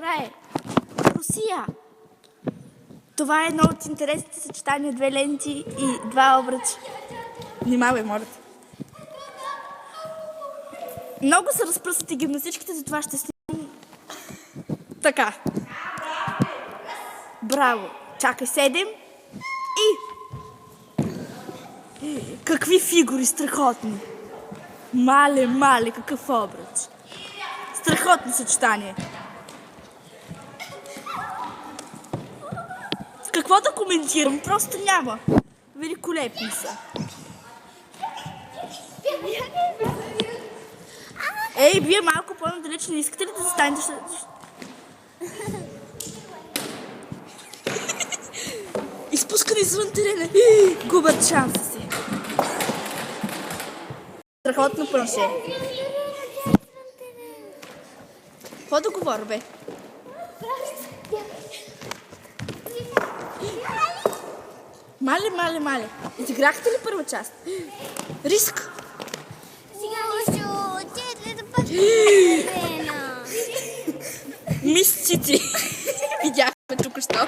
Това е Русия. Това е едно от интересните съчетания, 2 ленти и 2 обръча. Внимавай, моля те. Много са разпръснати гимнастичките, затова ще снимам така. Браво! Чакай, 7 и... Какви фигури страхотни! Мале, какъв обръч! Страхотно съчетание! Какво да коментирам? Просто няма. Великолепни са. Ей, вие малко по-надалеч, не искате ли да застанете? Изпускане извън терена. Губят шанса си. Страхотно планше. Какво да говоря, бе? Мале. Изиграхте ли първа част? Риск. Мисците. Видяхме току-що.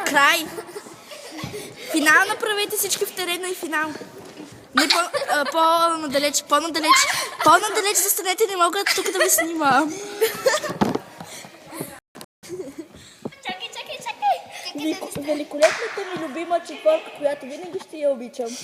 Край. Финал направете всички в терена и финал. Не по-надалеч. По-надалеч застанете, не мога тук да ви снимам. Чакай. Великолепната ми любима четворка, която винаги ще я обичам.